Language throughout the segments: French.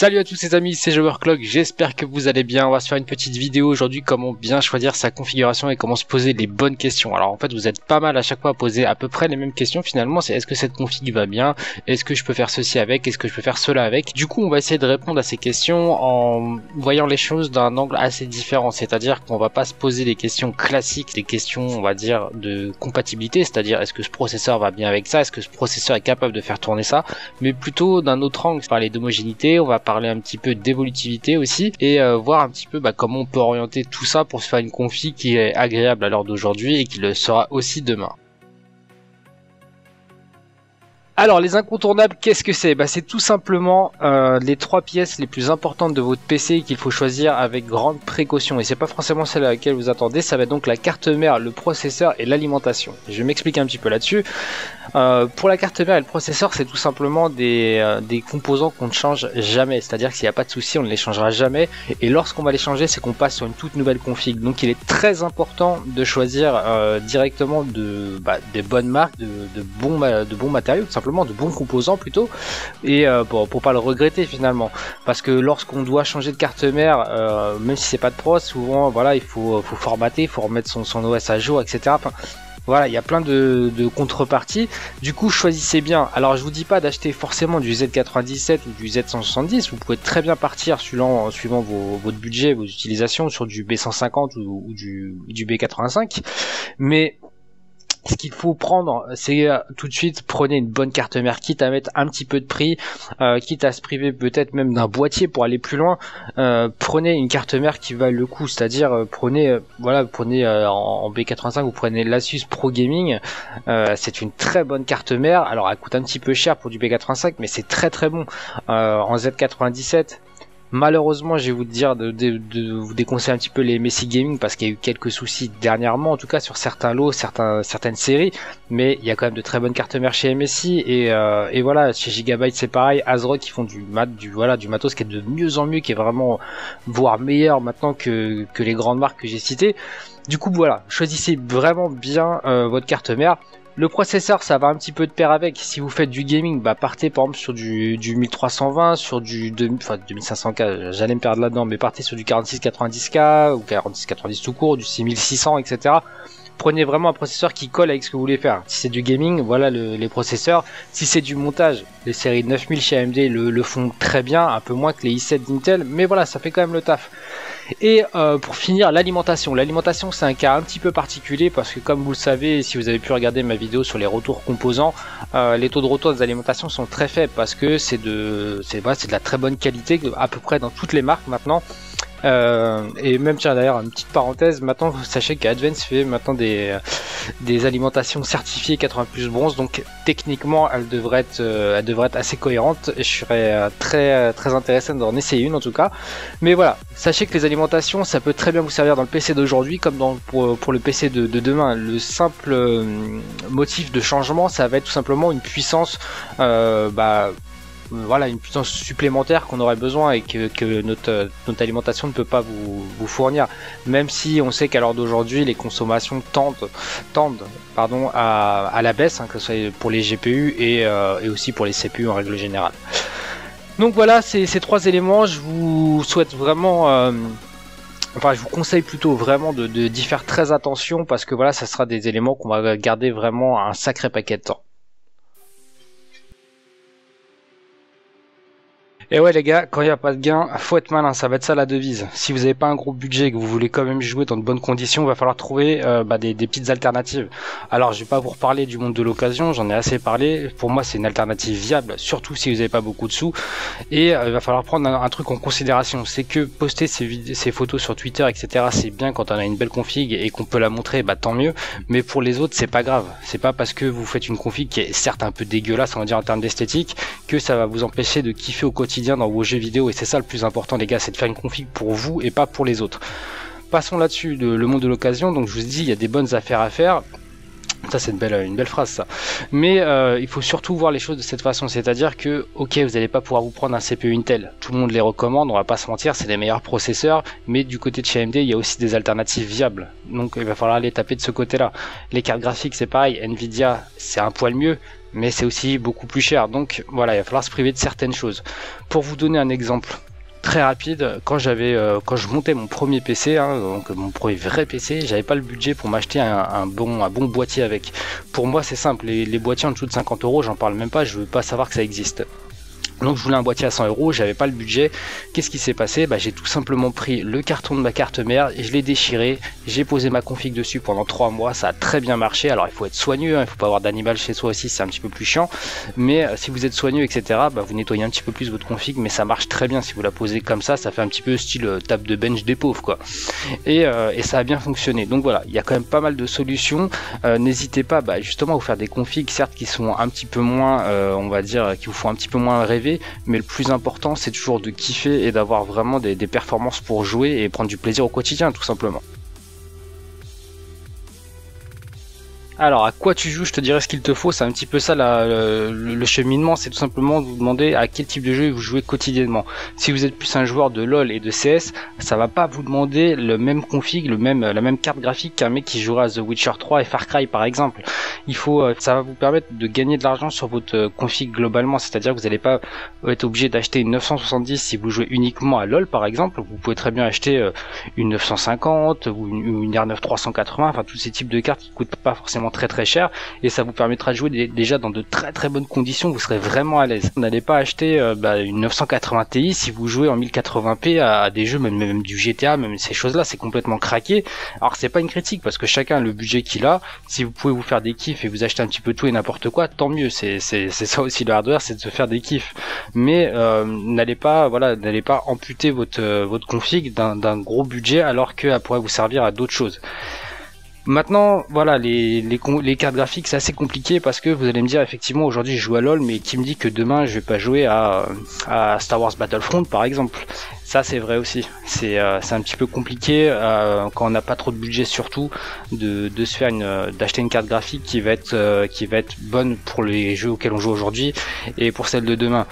Salut à tous les amis, c'est Overclock, j'espère que vous allez bien. On va se faire une petite vidéo aujourd'hui, comment bien choisir sa configuration et comment se poser les bonnes questions. Alors en fait vous êtes pas mal à chaque fois à poser à peu près les mêmes questions finalement, c'est est-ce que cette config va bien, est-ce que je peux faire ceci avec, est-ce que je peux faire cela avec. Du coup on va essayer de répondre à ces questions en voyant les choses d'un angle assez différent, c'est-à-dire qu'on va pas se poser des questions classiques, des questions on va dire de compatibilité, c'est-à-dire est-ce que ce processeur va bien avec ça, est-ce que ce processeur est capable de faire tourner ça, mais plutôt d'un autre angle, parler d'homogénéité, on va parler un petit peu d'évolutivité aussi et voir un petit peu comment on peut orienter tout ça pour se faire une config qui est agréable à l'heure d'aujourd'hui et qui le sera aussi demain. Alors les incontournables, qu'est-ce que c'est? C'est tout simplement les trois pièces les plus importantes de votre PC qu'il faut choisir avec grande précaution, et c'est pas forcément celle à laquelle vous attendez. Ça va être donc la carte mère, le processeur et l'alimentation. Je vais m'expliquer un petit peu là-dessus. Pour la carte mère et le processeur, c'est tout simplement des composants qu'on ne change jamais, c'est-à-dire que s'il n'y a pas de souci, on ne les changera jamais, et lorsqu'on va les changer, c'est qu'on passe sur une toute nouvelle config. Donc il est très important de choisir directement des bonnes marques, de bons matériaux, tout simplement de bons composants plutôt, et pour pas le regretter finalement, parce que lorsqu'on doit changer de carte mère, même si c'est pas de pro, souvent voilà, il faut formater, il faut remettre son OS à jour, etc. Enfin, voilà, il y a plein de contreparties. Du coup, choisissez bien. Alors, je vous dis pas d'acheter forcément du Z97 ou du Z170. Vous pouvez très bien partir suivant votre budget, vos utilisations, sur du B150 ou du B85. Mais ce qu'il faut prendre, c'est tout de suite, prenez une bonne carte mère, quitte à mettre un petit peu de prix, quitte à se priver peut-être même d'un boîtier pour aller plus loin. Prenez une carte mère qui vaille le coup, c'est-à-dire prenez en B85, vous prenez l'Asus Pro Gaming. C'est une très bonne carte mère. Alors elle coûte un petit peu cher pour du B85, mais c'est très très bon. En Z97, malheureusement, je vais vous dire de vous déconseiller un petit peu les Messi Gaming parce qu'il y a eu quelques soucis dernièrement, en tout cas sur certains lots, certaines séries, mais il y a quand même de très bonnes cartes mères chez MSI et voilà, chez Gigabyte c'est pareil, ASRock qui font du matos qui est de mieux en mieux, qui est vraiment voire meilleur maintenant que les grandes marques que j'ai citées. Du coup voilà, choisissez vraiment bien votre carte mère. Le processeur, ça va un petit peu de pair avec. Si vous faites du gaming, partez par exemple sur du 1320, sur du 2500K, j'allais me perdre là-dedans, mais partez sur du 4690K ou 4690 tout court, du 6600, etc. Prenez vraiment un processeur qui colle avec ce que vous voulez faire. Si c'est du gaming, voilà les processeurs. Si c'est du montage, les séries 9000 chez AMD le font très bien, un peu moins que les i7 d'Intel, mais voilà, ça fait quand même le taf. Et pour finir, l'alimentation. L'alimentation, c'est un cas un petit peu particulier parce que comme vous le savez, si vous avez pu regarder ma vidéo sur les retours composants, les taux de retour des alimentations sont très faibles parce que c'est de la très bonne qualité à peu près dans toutes les marques maintenant. Et même, tiens, d'ailleurs, une petite parenthèse, maintenant sachez qu'Advance fait maintenant des alimentations certifiées 80+ bronze, donc techniquement elle devrait être assez cohérente, et je serais très intéressé d'en essayer une en tout cas. Mais voilà, sachez que les alimentations, ça peut très bien vous servir dans le PC d'aujourd'hui comme pour le PC de demain. Le simple motif de changement, ça va être tout simplement une puissance voilà, une puissance supplémentaire qu'on aurait besoin et que notre alimentation ne peut pas vous fournir, même si on sait qu'à l'heure d'aujourd'hui les consommations tendent à la baisse, que ce soit pour les GPU et aussi pour les CPU en règle générale. Donc voilà, ces trois éléments, je vous souhaite vraiment je vous conseille plutôt vraiment d'y faire très attention, parce que voilà, ça sera des éléments qu'on va garder vraiment un sacré paquet de temps. Et ouais les gars, quand il n'y a pas de gain, faut être malin, ça va être ça la devise. Si vous n'avez pas un gros budget et que vous voulez quand même jouer dans de bonnes conditions, il va falloir trouver des petites alternatives. Alors je vais pas vous reparler du monde de l'occasion, j'en ai assez parlé. Pour moi c'est une alternative viable, surtout si vous n'avez pas beaucoup de sous. Et il va falloir prendre un truc en considération, c'est que poster ces photos sur Twitter, etc. c'est bien quand on a une belle config et qu'on peut la montrer, tant mieux. Mais pour les autres c'est pas grave, c'est pas parce que vous faites une config qui est certes un peu dégueulasse, on va dire en termes d'esthétique, que ça va vous empêcher de kiffer au quotidien dans vos jeux vidéo. Et c'est ça le plus important les gars, c'est de faire une config pour vous et pas pour les autres. Passons là-dessus, le monde de l'occasion. Donc je vous dis, il y a des bonnes affaires à faire. Ça c'est une belle phrase ça. Mais il faut surtout voir les choses de cette façon, c'est-à-dire que ok, vous n'allez pas pouvoir vous prendre un CPU Intel, tout le monde les recommande, on va pas se mentir, c'est les meilleurs processeurs, mais du côté de chez AMD il y a aussi des alternatives viables, donc il va falloir aller taper de ce côté-là. Les cartes graphiques c'est pareil, Nvidia c'est un poil mieux, mais c'est aussi beaucoup plus cher. Donc voilà, il va falloir se priver de certaines choses. Pour vous donner un exemple très rapide, quand je montais mon premier PC, donc mon premier vrai PC, j'avais pas le budget pour m'acheter un bon boîtier avec. Pour moi c'est simple, les boîtiers en dessous de 50 euros, j'en parle même pas, je veux pas savoir que ça existe. Donc je voulais un boîtier à 100 euros, j'avais pas le budget. Qu'est-ce qui s'est passé? J'ai tout simplement pris le carton de ma carte mère et je l'ai déchiré. J'ai posé ma config dessus pendant 3 mois, ça a très bien marché. Alors il faut être soigneux, il faut pas avoir d'animal chez soi aussi, c'est un petit peu plus chiant. Mais si vous êtes soigneux, etc., vous nettoyez un petit peu plus votre config, mais ça marche très bien si vous la posez comme ça fait un petit peu style table de bench des pauvres quoi. Et ça a bien fonctionné. Donc voilà, il y a quand même pas mal de solutions. N'hésitez pas justement à vous faire des configs, certes qui sont un petit peu moins, on va dire, qui vous font un petit peu moins rêver. Mais le plus important c'est toujours de kiffer et d'avoir vraiment des performances pour jouer et prendre du plaisir au quotidien tout simplement. Alors à quoi tu joues, je te dirais ce qu'il te faut, c'est un petit peu ça le cheminement, c'est tout simplement de vous demander à quel type de jeu vous jouez quotidiennement. Si vous êtes plus un joueur de LoL et de CS, ça va pas vous demander le même config, la même carte graphique qu'un mec qui jouera à The Witcher 3 et Far Cry par exemple. Ça va vous permettre de gagner de l'argent sur votre config globalement, c'est-à-dire que vous n'allez pas être obligé d'acheter une 970 si vous jouez uniquement à LoL par exemple, vous pouvez très bien acheter une 950 ou une R9 380, enfin tous ces types de cartes qui coûtent pas forcément très cher et ça vous permettra de jouer déjà dans de très bonnes conditions, vous serez vraiment à l'aise. Vous n'allez pas acheter une 980 Ti si vous jouez en 1080p à des jeux, même du GTA, même ces choses là, c'est complètement craqué. Alors c'est pas une critique parce que chacun a le budget qu'il a, si vous pouvez vous faire des kiffs et vous acheter un petit peu tout et n'importe quoi, tant mieux, c'est ça aussi le hardware, c'est de se faire des kiffs, mais n'allez pas amputer votre config d'un gros budget alors qu'elle pourrait vous servir à d'autres choses. Maintenant, voilà, les cartes graphiques c'est assez compliqué parce que vous allez me dire effectivement aujourd'hui je joue à LoL, mais qui me dit que demain je vais pas jouer à Star Wars Battlefront par exemple. Ça c'est vrai aussi, c'est un petit peu compliqué quand on n'a pas trop de budget, surtout de se faire d'acheter une carte graphique qui va être bonne pour les jeux auxquels on joue aujourd'hui et pour celles de demain.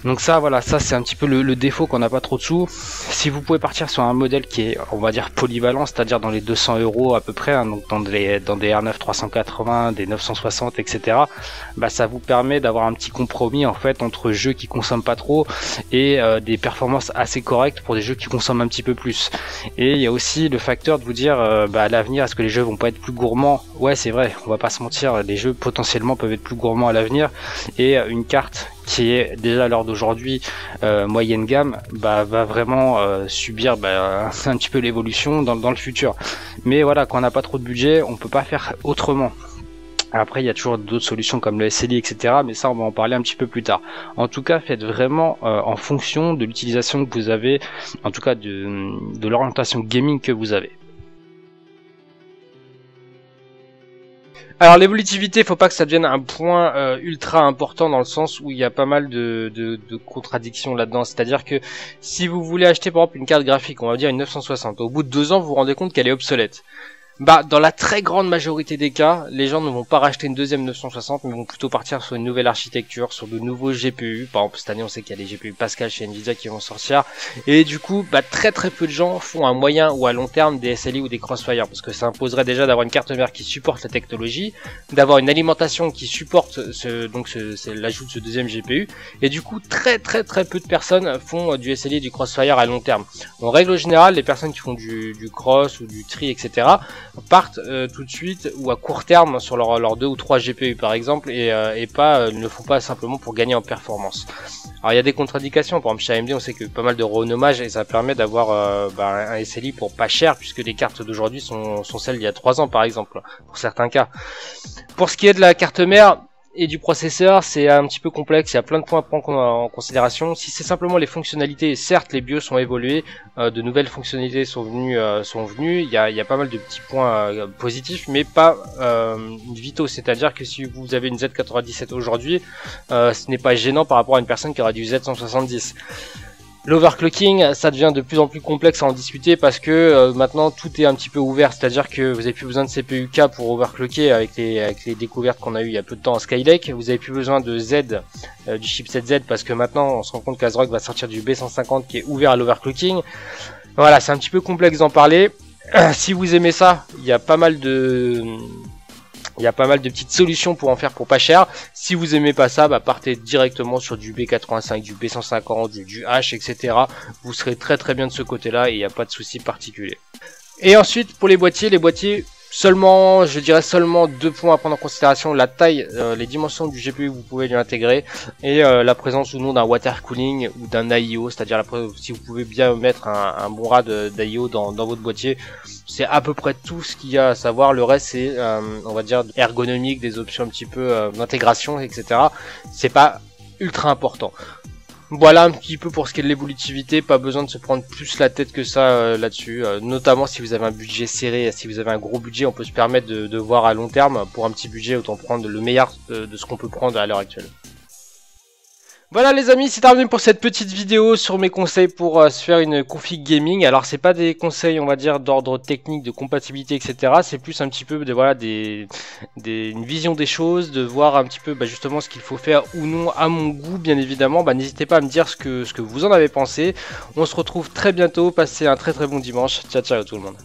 Donc ça voilà, ça c'est un petit peu le défaut quand on n'a pas trop de sous. Si vous pouvez partir sur un modèle qui est, on va dire, polyvalent, c'est-à-dire dans les 200 euros à peu près, donc dans des R9 380, des 960, etc., ça vous permet d'avoir un petit compromis en fait entre jeux qui consomment pas trop et des performances assez correctes pour des jeux qui consomment un petit peu plus. Et il y a aussi le facteur de vous dire à l'avenir, est-ce que les jeux vont pas être plus gourmands? Ouais, c'est vrai, on va pas se mentir, les jeux potentiellement peuvent être plus gourmands à l'avenir, et une carte qui est déjà à l'heure d'aujourd'hui moyenne gamme va vraiment subir un petit peu l'évolution dans le futur. Mais voilà, quand on n'a pas trop de budget, on peut pas faire autrement. Après, il y a toujours d'autres solutions comme le SLI, etc. Mais ça, on va en parler un petit peu plus tard. En tout cas, faites vraiment en fonction de l'utilisation que vous avez, en tout cas de l'orientation gaming que vous avez. Alors l'évolutivité, faut pas que ça devienne un point ultra important dans le sens où il y a pas mal de contradictions là-dedans. C'est-à-dire que si vous voulez acheter par exemple une carte graphique, on va dire une 960, au bout de 2 ans vous vous rendez compte qu'elle est obsolète. Dans la très grande majorité des cas, les gens ne vont pas racheter une deuxième 960, mais vont plutôt partir sur une nouvelle architecture, sur de nouveaux GPU. Par exemple, cette année, on sait qu'il y a des GPU Pascal chez Nvidia qui vont sortir. Et du coup, très peu de gens font à moyen ou à long terme des SLI ou des Crossfire, parce que ça imposerait déjà d'avoir une carte mère qui supporte la technologie, d'avoir une alimentation qui supporte l'ajout de ce deuxième GPU. Et du coup, très peu de personnes font du SLI et du Crossfire à long terme. En règle générale, les personnes qui font du Cross ou du Tri, etc., partent tout de suite ou à court terme sur leurs 2 ou 3 GPU par exemple, et ne le font pas simplement pour gagner en performance. Alors il y a des contradictions, par exemple chez AMD on sait que pas mal de renommage et ça permet d'avoir un SLI pour pas cher, puisque les cartes d'aujourd'hui sont celles d'il y a 3 ans par exemple, pour certains cas. Pour ce qui est de la carte mère et du processeur, c'est un petit peu complexe, il y a plein de points à prendre en considération. Si c'est simplement les fonctionnalités, certes les BIOS ont évolué, de nouvelles fonctionnalités sont venues, il y a pas mal de petits points positifs, mais pas vitaux, c'est-à-dire que si vous avez une Z97 aujourd'hui, ce n'est pas gênant par rapport à une personne qui aura du Z170. L'overclocking, ça devient de plus en plus complexe à en discuter parce que maintenant tout est un petit peu ouvert, c'est-à-dire que vous n'avez plus besoin de CPU-K pour overclocker avec les découvertes qu'on a eues il y a peu de temps en Skylake, vous n'avez plus besoin de Z, du chipset Z, parce que maintenant on se rend compte qu'Azrock va sortir du B150 qui est ouvert à l'overclocking. Voilà, c'est un petit peu complexe d'en parler. Si vous aimez ça, il y a pas mal de Il y a pas mal de petites solutions pour en faire pour pas cher. Si vous aimez pas ça, bah partez directement sur du B85, du B150, du H, etc. Vous serez très bien de ce côté-là et il n'y a pas de souci particulier. Et ensuite, pour les boîtiers, seulement, je dirais seulement 2 points à prendre en considération: la taille, les dimensions du GPU que vous pouvez lui intégrer, et la présence ou non d'un water cooling ou d'un IO, c'est-à-dire si vous pouvez bien mettre un bon ras d'IO dans votre boîtier. C'est à peu près tout ce qu'il y a à savoir. Le reste, c'est, on va dire, ergonomique, des options un petit peu d'intégration, etc. C'est pas ultra important. Voilà un petit peu pour ce qui est de l'évolutivité. Pas besoin de se prendre plus la tête que ça là-dessus, notamment si vous avez un budget serré. Si vous avez un gros budget, on peut se permettre de voir à long terme. Pour un petit budget, autant prendre le meilleur de ce qu'on peut prendre à l'heure actuelle. Voilà les amis, c'est terminé pour cette petite vidéo sur mes conseils pour se faire une config gaming. Alors c'est pas des conseils, on va dire, d'ordre technique, de compatibilité, etc. C'est plus un petit peu de voilà une vision des choses, de voir un petit peu justement ce qu'il faut faire ou non à mon goût, bien évidemment. N'hésitez pas à me dire ce que vous en avez pensé. On se retrouve très bientôt, passez un très bon dimanche. Ciao ciao tout le monde.